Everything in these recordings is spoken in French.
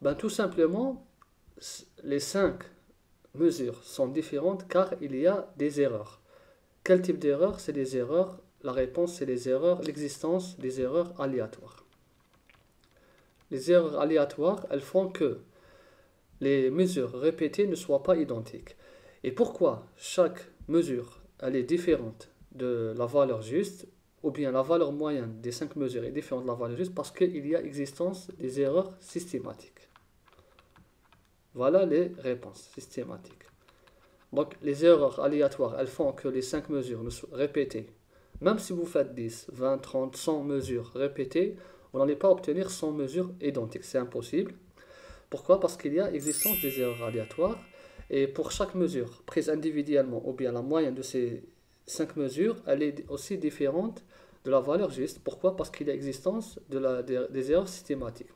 Ben, tout simplement, les 5 mesures sont différentes car il y a des erreurs. Quel type d'erreur? C'est des erreurs. La réponse, c'est les erreurs, l'existence des erreurs aléatoires. Les erreurs aléatoires, elles font que les mesures répétées ne soient pas identiques. Et pourquoi chaque mesure, elle est différente de la valeur juste, ou bien la valeur moyenne des 5 mesures est différente de la valeur juste? Parce qu'il y a existence des erreurs systématiques. Voilà les réponses systématiques. Donc les erreurs aléatoires, elles font que les 5 mesures répétées, même si vous faites 10, 20, 30, 100 mesures répétées, vous n'allez pas obtenir 100 mesures identiques. C'est impossible. Pourquoi? Parce qu'il y a existence des erreurs aléatoires. Et pour chaque mesure prise individuellement, ou bien la moyenne de ces 5 mesures, elle est aussi différente de la valeur juste. Pourquoi? Parce qu'il y a existence des erreurs systématiques.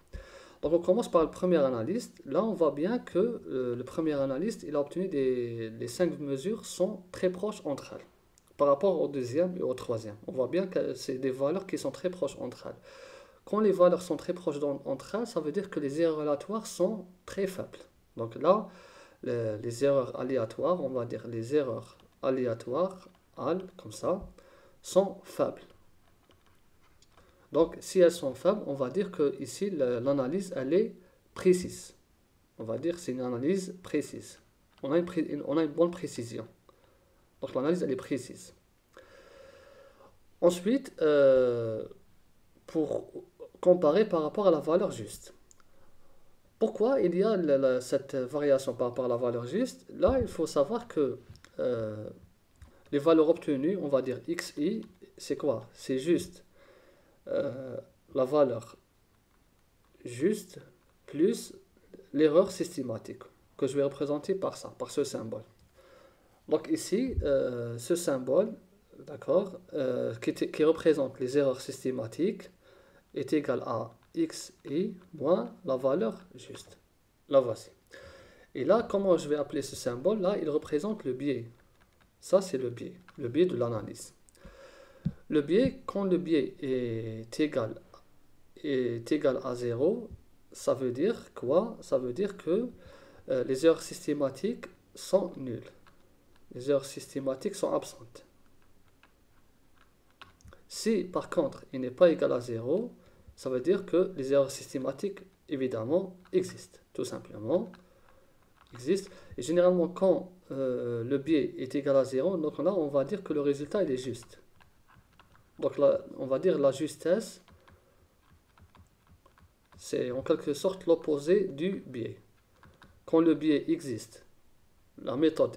Donc on commence par le premier analyste. Là, on voit bien que le premier analyste, il a obtenu les 5 mesures sont très proches entre elles par rapport au deuxième et au troisième. On voit bien que c'est des valeurs qui sont très proches entre elles. Quand les valeurs sont très proches entre elles, ça veut dire que les erreurs aléatoires sont très faibles. Donc là, les erreurs aléatoires, on va dire les erreurs aléatoires, comme ça, sont faibles. Donc, si elles sont faibles, on va dire que ici l'analyse, elle est précise. On va dire que c'est une analyse précise. On a une bonne précision. Donc, l'analyse, elle est précise. Ensuite, pour comparer par rapport à la valeur juste. Pourquoi il y a cette variation par rapport à la valeur juste? Là, il faut savoir que les valeurs obtenues, on va dire xi, c'est quoi? C'est juste la valeur juste plus l'erreur systématique que je vais représenter par ça, par ce symbole. Donc ici, ce symbole, d'accord, qui représente les erreurs systématiques, est égal à xi moins la valeur juste. La voici. Et là, comment je vais appeler ce symbole? Là, il représente le biais. Ça, c'est le biais de l'analyse. Le biais, quand le biais est égal à 0, ça veut dire quoi? Ça veut dire que les erreurs systématiques sont nulles. Les erreurs systématiques sont absentes. Si, par contre, il n'est pas égal à 0, ça veut dire que les erreurs systématiques, évidemment, existent. Tout simplement, existent. Et généralement, quand le biais est égal à 0, donc là, on va dire que le résultat, il est juste. Donc là, on va dire la justesse, c'est en quelque sorte l'opposé du biais. Quand le biais existe, la méthode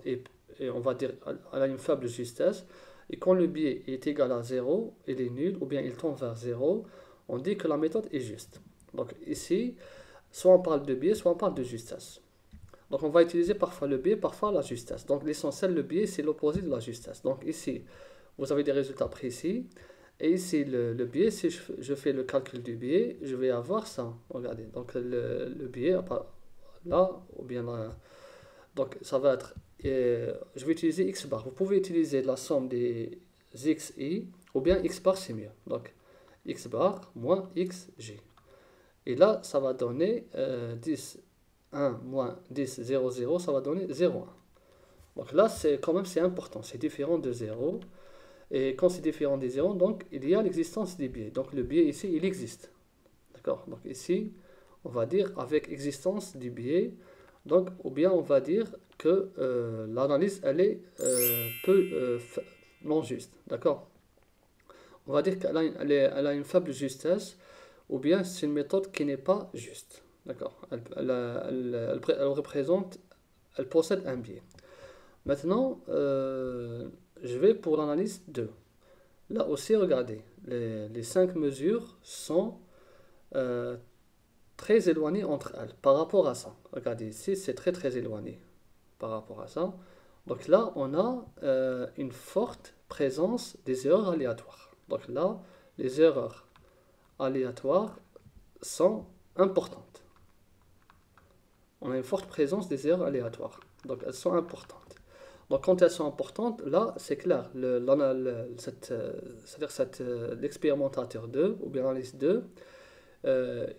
on va dire, elle a une faible justesse. Et quand le biais est égal à 0, il est nul, ou bien il tend vers 0, on dit que la méthode est juste. Donc ici, soit on parle de biais, soit on parle de justesse. Donc on va utiliser parfois le biais, parfois la justesse. Donc l'essentiel, le biais, c'est l'opposé de la justesse. Donc ici, vous avez des résultats précis. Et ici, le biais, si je fais le calcul du biais, je vais avoir ça. Regardez, donc le biais, là, ou bien là, donc ça va être, je vais utiliser x bar. Vous pouvez utiliser la somme des xi, ou bien x bar, c'est mieux. Donc x bar moins xg. Et là, ça va donner 10, 1 moins 10, 0, 0, ça va donner 0, 1. Donc là, quand même, c'est important. C'est différent de 0. Et quand c'est différent des 0, donc il y a l'existence des biais. Donc le biais ici, il existe. D'accord? Donc ici, on va dire avec existence du biais. Donc, ou bien on va dire que l'analyse, elle est non juste. D'accord? On va dire qu'elle a une faible justesse, ou bien c'est une méthode qui n'est pas juste. D'accord? Elle représente, elle possède un biais. Maintenant, je vais pour l'analyse 2. Là aussi, regardez, les 5 mesures sont très éloignées entre elles par rapport à ça. Regardez, ici, c'est très très éloigné par rapport à ça. Donc là, on a une forte présence des erreurs aléatoires. Donc là, les erreurs aléatoires sont importantes. On a une forte présence des erreurs aléatoires. Donc elles sont importantes. Donc quand elles sont importantes, là c'est clair, c'est-à-dire l'expérimentateur 2 ou bien l'analyse 2,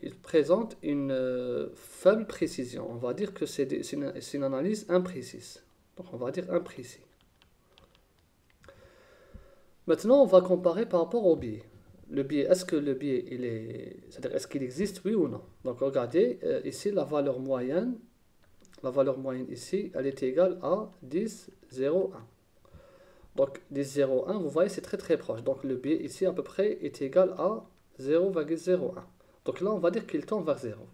il présente une faible précision. On va dire que c'est une analyse imprécise. Donc on va dire imprécis. Maintenant, on va comparer par rapport au biais. Le biais, est-ce que le biais, c'est-à-dire est-ce qu'il existe, oui ou non? Donc regardez, ici la valeur moyenne ici, elle est égale à 10, 0, 1. Donc 10, 0, 1, vous voyez, c'est très très proche. Donc le biais ici à peu près est égal à 0,01. Donc là, on va dire qu'il tend vers 0.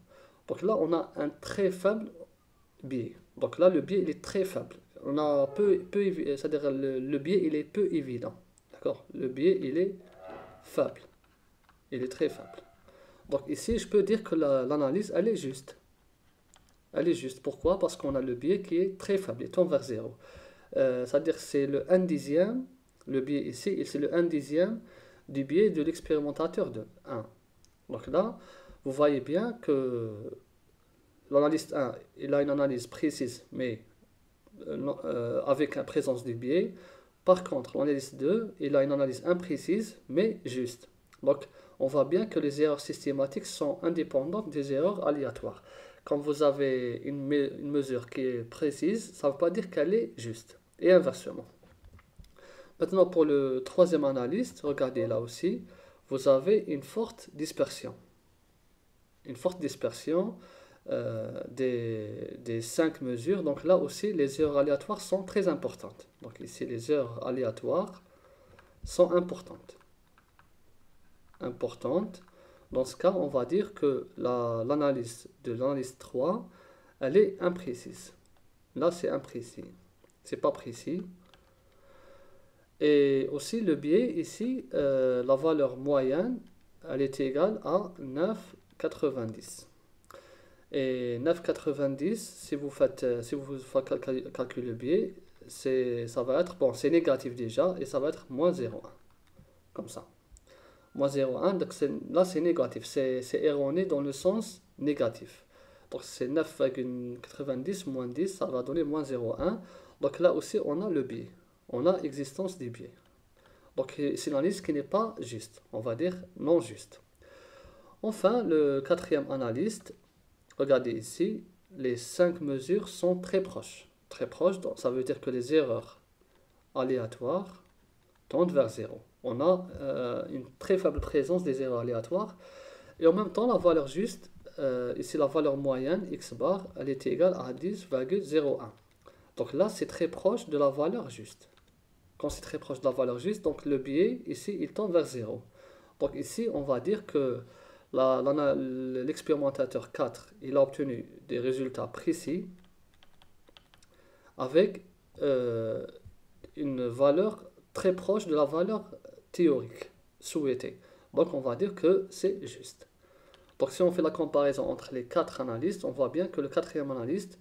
Donc là, on a un très faible biais. Donc là, le biais, il est très faible. On a c'est-à-dire le biais, il est peu évident. D'accord? Le biais, il est faible. Il est très faible. Donc ici, je peux dire que l'analyse, elle est juste. Elle est juste. Pourquoi? Parce qu'on a le biais qui est très faible, il tend vers 0. C'est-à-dire c'est le 1 dixième, le biais ici, c'est le 1 dixième du biais de l'expérimentateur de 1. Donc là, vous voyez bien que l'analyste 1, il a une analyse précise, mais avec la présence du biais. Par contre, l'analyste 2, il a une analyse imprécise, mais juste. Donc, on voit bien que les erreurs systématiques sont indépendantes des erreurs aléatoires. Quand vous avez une mesure qui est précise, ça ne veut pas dire qu'elle est juste. Et inversement. Maintenant, pour le troisième analyste, regardez là aussi, vous avez une forte dispersion. Une forte dispersion des 5 mesures. Donc là aussi, les erreurs aléatoires sont très importantes. Donc ici, les erreurs aléatoires sont importantes. Dans ce cas, on va dire que l'analyse de l'analyse 3, elle est imprécise. Là, c'est imprécis. C'est pas précis. Et aussi, le biais, ici, la valeur moyenne, elle est égale à 9,90. Et 9,90, si vous faites calculer le biais, ça va être, bon, c'est négatif déjà, et ça va être moins 0,1. Comme ça. Moins 0,1, donc là c'est négatif, c'est erroné dans le sens négatif. Donc c'est 9,90 moins 10, ça va donner moins 0,1. Donc là aussi on a le biais, on a existence du biais. Donc c'est une analyse qui n'est pas juste, on va dire non juste. Enfin, le quatrième analyste, regardez ici, les 5 mesures sont très proches. Très proches, donc ça veut dire que les erreurs aléatoires tendent vers 0. On a une très faible présence des erreurs aléatoires. Et en même temps, la valeur juste, ici la valeur moyenne, x bar, elle est égale à 10,01. Donc là, c'est très proche de la valeur juste. Quand c'est très proche de la valeur juste, donc le biais, ici, il tend vers 0. Donc ici, on va dire que l'expérimentateur 4, il a obtenu des résultats précis avec une valeur très proche de la valeur théorique souhaitée. Donc on va dire que c'est juste. Donc si on fait la comparaison entre les 4 analystes, on voit bien que le quatrième analyste,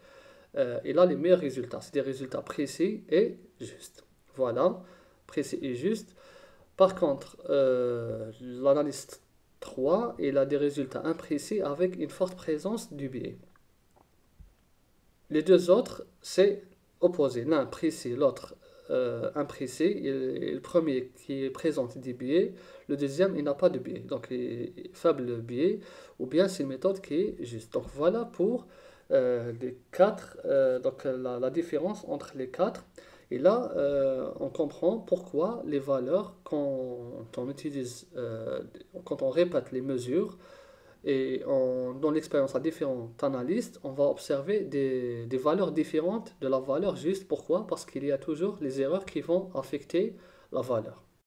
il a les meilleurs résultats. C'est des résultats précis et justes. Voilà, précis et juste. Par contre, l'analyste 3, il a des résultats imprécis avec une forte présence du biais. Les deux autres, c'est opposé. L'un précis, l'autre imprécis. Et le premier qui présente des biais, le deuxième, il n'a pas de biais. Donc, faible biais, ou bien c'est une méthode qui est juste. Donc, voilà pour les 4, donc la différence entre les 4. Et là, on comprend pourquoi les valeurs, quand on utilise, quand on répète les mesures, et dans l'expérience à différents analystes, on va observer des valeurs différentes de la valeur juste. Pourquoi? Parce qu'il y a toujours les erreurs qui vont affecter la valeur.